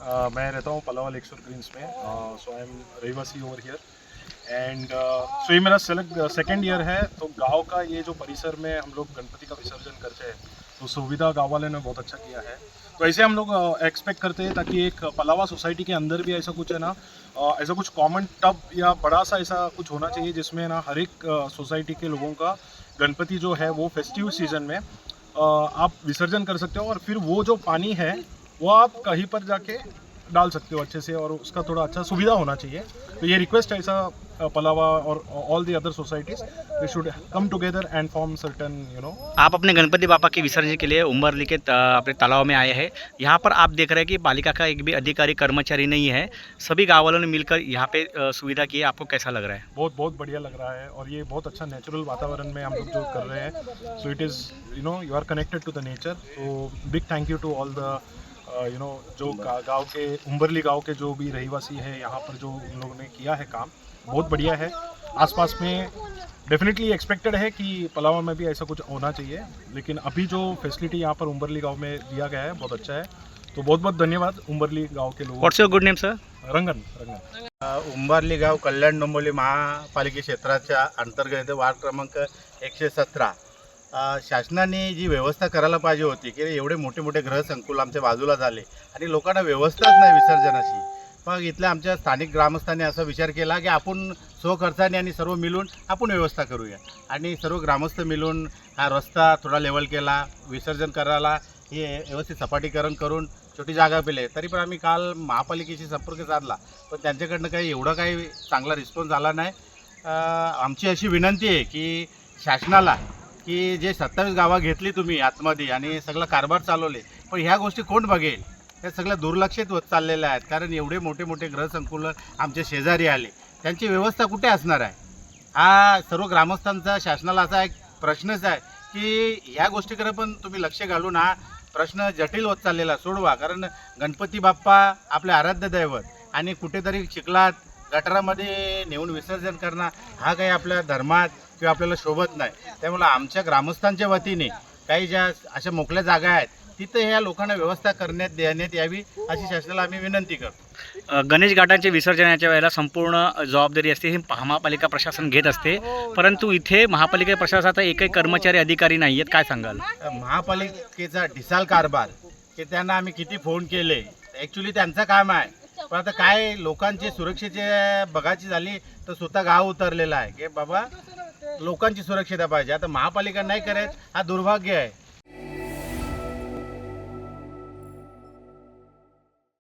मैं रहता हूँ पलावा लेकशोर ग्रीन्स में, सो आई एम रहीवासी ओवर हियर एंड सो ये मेरा सेकेंड ईयर है। तो गांव का ये जो परिसर में हम लोग गणपति का विसर्जन करते हैं, तो सुविधा गांव वाले ने बहुत अच्छा किया है। तो ऐसे हम लोग एक्सपेक्ट करते हैं ताकि एक पलावा सोसाइटी के अंदर भी ऐसा कुछ है ना, ऐसा कुछ कॉमन टब या बड़ा सा ऐसा कुछ होना चाहिए जिसमें ना हर एक सोसाइटी के लोगों का गणपति जो है वो फेस्टिव सीजन में आप विसर्जन कर सकते हो, और फिर वो जो पानी है वो आप कहीं पर जाके डाल सकते हो अच्छे से, और उसका थोड़ा अच्छा सुविधा होना चाहिए। तो ये रिक्वेस्ट है ऐसा पलावा और all the other societies, they should come together end form certain आप अपने गणपति बापा के विसर्जन के लिए उमरली के अपने तालाब में आए हैं। यहाँ पर आप देख रहे हैं कि पालिका का एक भी अधिकारी कर्मचारी नहीं है, सभी गाँव वालों ने मिलकर यहाँ पे सुविधा की है। आपको कैसा लग रहा है? बहुत बहुत बढ़िया लग रहा है, और ये बहुत अच्छा नेचुरल वातावरण में हम लोग जो कर रहे हैं। So it is you are connected to the nature. तो big thank you to all the जो गांव के उम्बरली गांव के जो भी रहीवासी है यहाँ पर, जो उन लोगों ने किया है काम बहुत बढ़िया है। आसपास में डेफिनेटली एक्सपेक्टेड है कि पलावा में भी ऐसा कुछ होना चाहिए, लेकिन अभी जो फैसिलिटी यहाँ पर उम्बरली गांव में दिया गया है बहुत अच्छा है। तो बहुत बहुत धन्यवाद उम्बरली गांव के लोगों। What's your good name sir? Rangan Rangan Umbarli गाव कल्याण डोंबिवली महापालिका क्षेत्राच्या अंतर्गत वार्ड क्रमांक 117 शासनाने जी व्यवस्था करायला पाहिजे होती की एवढे मोठे मोठे गृहसंकुल आमच्या बाजूला झाले आणि लोकांना व्यवस्थाच नाही विसर्जनाची। मग इथल्या आमच्या स्थानिक ग्रामस्थांनी असा विचार केला की आपण स्वखर्चाने आणि सर्व मिळून आपण व्यवस्था करूया, आणि सर्व ग्रामस्थ मिळून हा रस्ता थोडा लेवल केला, विसर्जन करायला हे व्यवस्थित सपाटीकरण करून छोटी जागा पेले। तरी पण आम्ही काल महापालिकेशी संपर्क साधला, पण त्यांच्याकडनं काही एवढा काही चांगला रिस्पॉन्स आला नाही। आमची अशी विनंती आहे की शासनाला की जे 27 गावं घेतली तुम्ही आतमध्ये आणि सगळं कारभार चालवले, पण ह्या गोष्टी कोण बघेल? त्या सगळ्या दुर्लक्षित होत चाललेल्या आहेत, कारण एवढे मोठे मोठे गृहसंकुल आमच्या शेजारी आले, त्यांची व्यवस्था कुठे असणार आहे? हा सर्व ग्रामस्थांचा शासनाला असा एक प्रश्नच आहे की ह्या गोष्टीकडे पण तुम्ही लक्ष घालून हा प्रश्न जटिल होत चाललेला सोडवा, कारण गणपती बाप्पा आपले आराध्य दैवत, आणि कुठेतरी चिखलात गटारामध्ये नेऊन विसर्जन करणं हा काही आपल्या धर्मात किंवा आपल्याला शोभत नाही। त्यामुळे आमच्या ग्रामस्थांच्या वतीने काही ज्या अशा मोकळ्या जागा आहेत तिथे ह्या लोकांना व्यवस्था देण्यात यावी अशी शासनाला आम्ही विनंती करतो। गणेश घाटांचे विसर्जनाच्या वेळेला संपूर्ण जबाबदारी असते ही महापालिका प्रशासन घेत असते, परंतु इथे महापालिका प्रशासनाचा एकही कर्मचारी अधिकारी नाही आहेत, काय सांगाल? महापालिकेचा ढिसाळ कारभार की त्यांना आम्ही किती फोन केले, ॲक्च्युली त्यांचं काम आहे, पण आता काय लोकांची सुरक्षेची बघायची झाली तर स्वतः गाव उतरलेला आहे की बाबा लोकांची सुरक्षितता पाहिजे। आता महापालिका नाही करत हा दुर्भाग्य आहे।